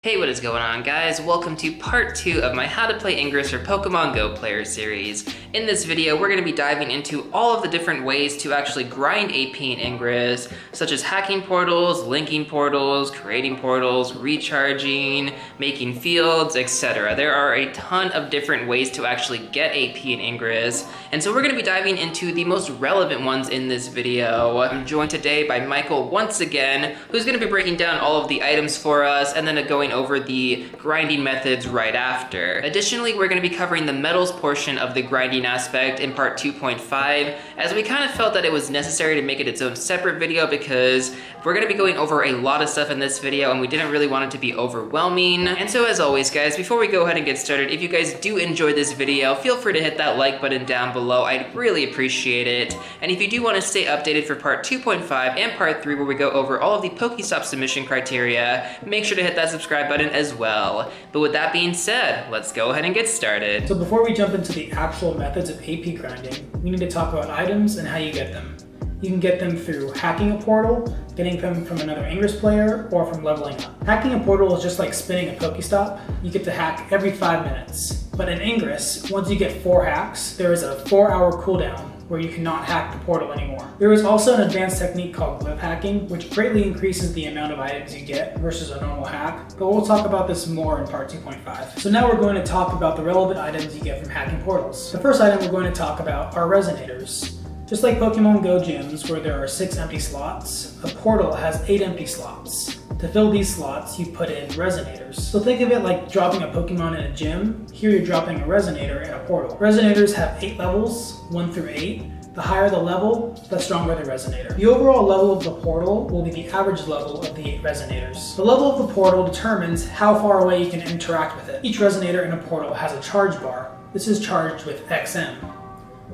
Hey, what is going on, guys? Welcome to part 2 of my How to Play Ingress or Pokemon Go player series. In this video, we're going to be diving into all of the different ways to actually grind AP in Ingress, such as hacking portals, linking portals, creating portals, recharging, making fields, etc. There are a ton of different ways to actually get AP in Ingress, and so we're going to be diving into the most relevant ones in this video. I'm joined today by Michael once again, who's going to be breaking down all of the items for us, and then going over the grinding methods right after. Additionally, we're going to be covering the metals portion of the grinding aspect in part 2.5, as we kind of felt that it was necessary to make it its own separate video because we're going to be going over a lot of stuff in this video and we didn't really want it to be overwhelming. And so as always, guys, before we go ahead and get started, if you guys do enjoy this video, feel free to hit that like button down below. I'd really appreciate it. And if you do want to stay updated for part 2.5 and part 3 where we go over all of the PokeStops submission criteria, make sure to hit that subscribe button as well. But with that being said, let's go ahead and get started. So before we jump into the actual methods of AP grinding, we need to talk about items and how you get them. You can get them through hacking a portal, getting them from another Ingress player, or from leveling up. Hacking a portal is just like spinning a Pokestop. You get to hack every 5 minutes. But in Ingress, once you get 4 hacks, there is a 4-hour cooldown where you cannot hack the portal anymore. There is also an advanced technique called glyph hacking, which greatly increases the amount of items you get versus a normal hack, but we'll talk about this more in part 2.5. So now we're going to talk about the relevant items you get from hacking portals. The first item we're going to talk about are Resonators. Just like Pokemon Go gyms where there are 6 empty slots, a portal has 8 empty slots. To fill these slots, you put in Resonators. So think of it like dropping a Pokemon in a gym. Here you're dropping a Resonator in a portal. Resonators have 8 levels, 1 through 8. The higher the level, the stronger the Resonator. The overall level of the portal will be the average level of the 8 Resonators. The level of the portal determines how far away you can interact with it. Each Resonator in a portal has a charge bar. This is charged with XM.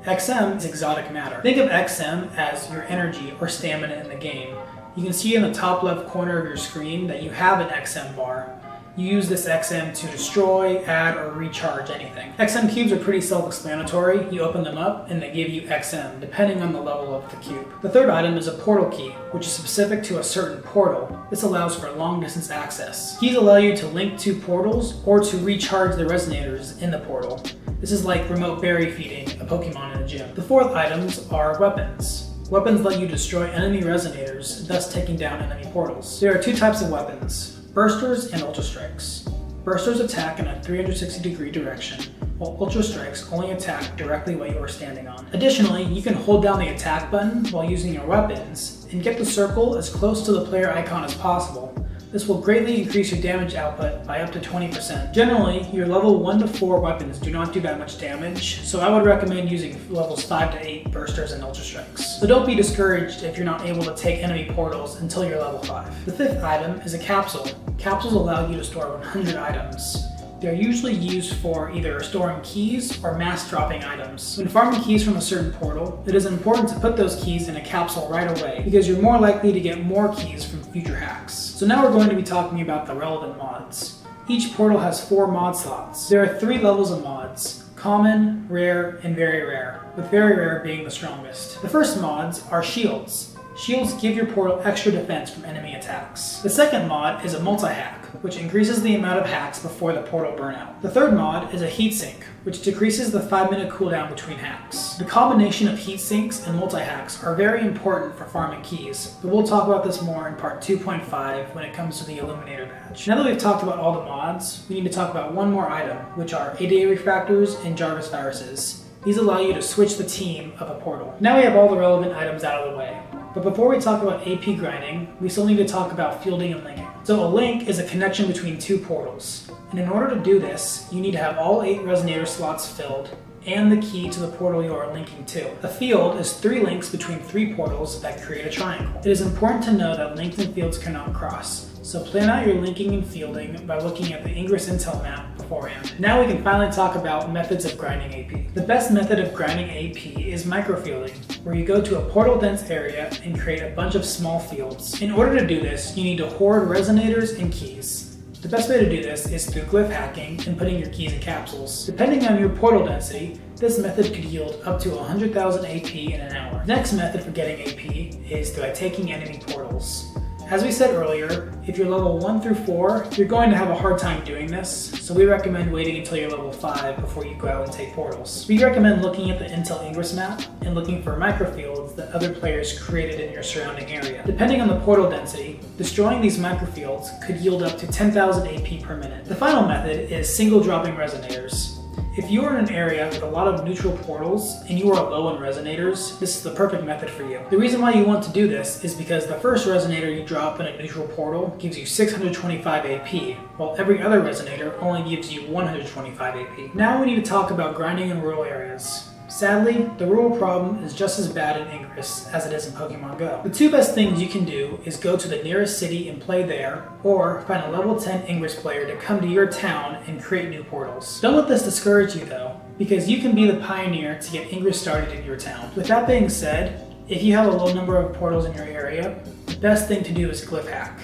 XM is exotic matter. Think of XM as your energy or stamina in the game. You can see in the top left corner of your screen that you have an XM bar. You use this XM to destroy, add, or recharge anything. XM cubes are pretty self-explanatory. You open them up and they give you XM, depending on the level of the cube. The third item is a portal key, which is specific to a certain portal. This allows for long-distance access. Keys allow you to link to portals or to recharge the Resonators in the portal. This is like remote berry feeding a Pokemon in a gym. The fourth items are weapons. Weapons let you destroy enemy Resonators, thus taking down enemy portals. There are 2 types of weapons, Bursters and Ultra Strikes. Bursters attack in a 360-degree direction, while Ultra Strikes only attack directly what you are standing on. Additionally, you can hold down the attack button while using your weapons and get the circle as close to the player icon as possible. This will greatly increase your damage output by up to 20%. Generally, your level 1 to 4 weapons do not do that much damage, so I would recommend using levels 5 to 8 Bursters and Ultra Strikes. So don't be discouraged if you're not able to take enemy portals until you're level 5. The fifth item is a capsule. Capsules allow you to store 100 items. They're usually used for either storing keys or mass dropping items. When farming keys from a certain portal, it is important to put those keys in a capsule right away because you're more likely to get more keys from future hacks. So now we're going to be talking about the relevant mods. Each portal has 4 mod slots. There are 3 levels of mods: common, rare, and very rare, with very rare being the strongest. The first mods are shields. Shields give your portal extra defense from enemy attacks. The second mod is a multi-hack, which increases the amount of hacks before the portal burnout. The third mod is a heatsink, which decreases the 5-minute cooldown between hacks. The combination of heatsinks and multi-hacks are very important for farming keys, but we'll talk about this more in part 2.5 when it comes to the Illuminator badge. Now that we've talked about all the mods, we need to talk about one more item, which are ADA Refractors and Jarvis viruses. These allow you to switch the team of a portal. Now we have all the relevant items out of the way. But before we talk about AP grinding, we still need to talk about fielding and linking. So a link is a connection between 2 portals. And in order to do this, you need to have all 8 Resonator slots filled and the key to the portal you are linking to. A field is 3 links between 3 portals that create a triangle. It is important to know that links and fields cannot cross. So plan out your linking and fielding by looking at the Ingress Intel map beforehand. Now we can finally talk about methods of grinding AP. The best method of grinding AP is microfielding, where you go to a portal-dense area and create a bunch of small fields. In order to do this, you need to hoard Resonators and keys. The best way to do this is through glyph hacking and putting your keys in capsules. Depending on your portal density, this method could yield up to 100,000 AP in an hour. The next method for getting AP is by taking enemy portals. As we said earlier, if you're level 1 through 4, you're going to have a hard time doing this, so we recommend waiting until you're level 5 before you go out and take portals. We recommend looking at the Intel Ingress map and looking for microfields that other players created in your surrounding area. Depending on the portal density, destroying these microfields could yield up to 10,000 AP per minute. The final method is single dropping Resonators. If you are in an area with a lot of neutral portals and you are low in Resonators, this is the perfect method for you. The reason why you want to do this is because the first Resonator you drop in a neutral portal gives you 625 AP, while every other Resonator only gives you 125 AP. Now we need to talk about grinding in rural areas. Sadly, the rural problem is just as bad in Ingress as it is in Pokemon Go. The two best things you can do is go to the nearest city and play there, or find a level 10 Ingress player to come to your town and create new portals. Don't let this discourage you though, because you can be the pioneer to get Ingress started in your town. With that being said, if you have a low number of portals in your area, the best thing to do is glyph hack.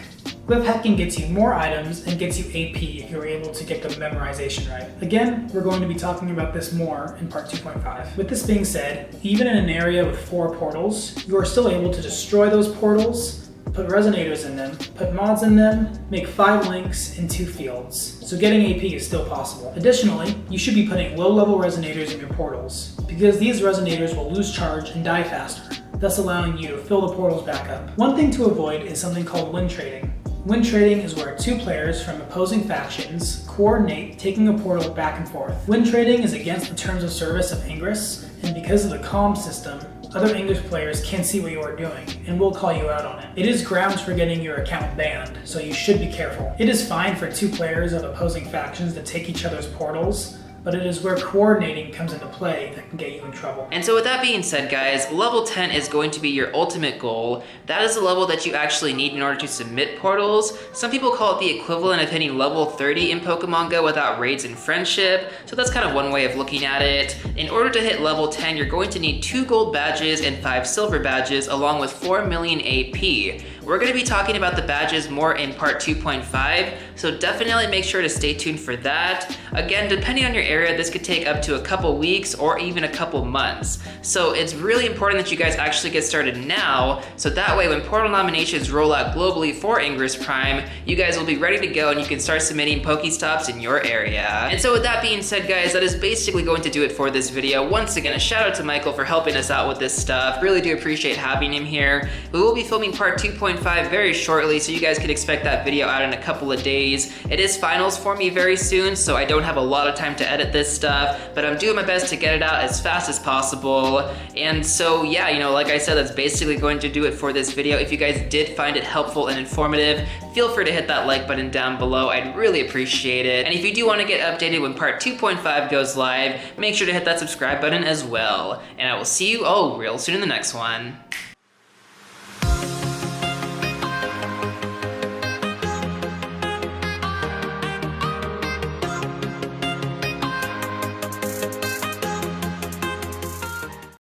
Glyph hacking gets you more items and gets you AP if you're able to get the memorization right. Again, we're going to be talking about this more in part 2.5. With this being said, even in an area with 4 portals, you are still able to destroy those portals, put Resonators in them, put mods in them, make 5 links in 2 fields. So getting AP is still possible. Additionally, you should be putting low-level Resonators in your portals, because these Resonators will lose charge and die faster, thus allowing you to fill the portals back up. One thing to avoid is something called win trading. Win trading is where 2 players from opposing factions coordinate taking a portal back and forth. Win trading is against the terms of service of Ingress, and because of the comm system, other Ingress players can see what you are doing and will call you out on it. It is grounds for getting your account banned, so you should be careful. It is fine for 2 players of opposing factions to take each other's portals, but it is where coordinating comes into play that can get you in trouble. And so with that being said, guys, level 10 is going to be your ultimate goal. That is the level that you actually need in order to submit portals. Some people call it the equivalent of hitting level 30 in Pokemon Go without raids and friendship, so that's kind of one way of looking at it. In order to hit level 10, you're going to need 2 gold badges and 5 silver badges, along with 4 million AP. We're going to be talking about the badges more in part 2.5, so definitely make sure to stay tuned for that. Again, depending on your area, this could take up to a couple weeks or even a couple months. So it's really important that you guys actually get started now, so that way when portal nominations roll out globally for Ingress Prime, you guys will be ready to go and you can start submitting PokeStops in your area. And so with that being said, guys, that is basically going to do it for this video. Once again, a shout out to Michael for helping us out with this stuff. Really do appreciate having him here. We will be filming part 2.5 very shortly, so you guys can expect that video out in a couple of days. It is finals for me very soon, so I don't have a lot of time to edit this stuff, but I'm doing my best to get it out as fast as possible. And so yeah, you know, like I said, that's basically going to do it for this video. If you guys did find it helpful and informative, feel free to hit that like button down below. I'd really appreciate it. And if you do want to get updated when part 2.5 goes live, make sure to hit that subscribe button as well. And I will see you all real soon in the next one.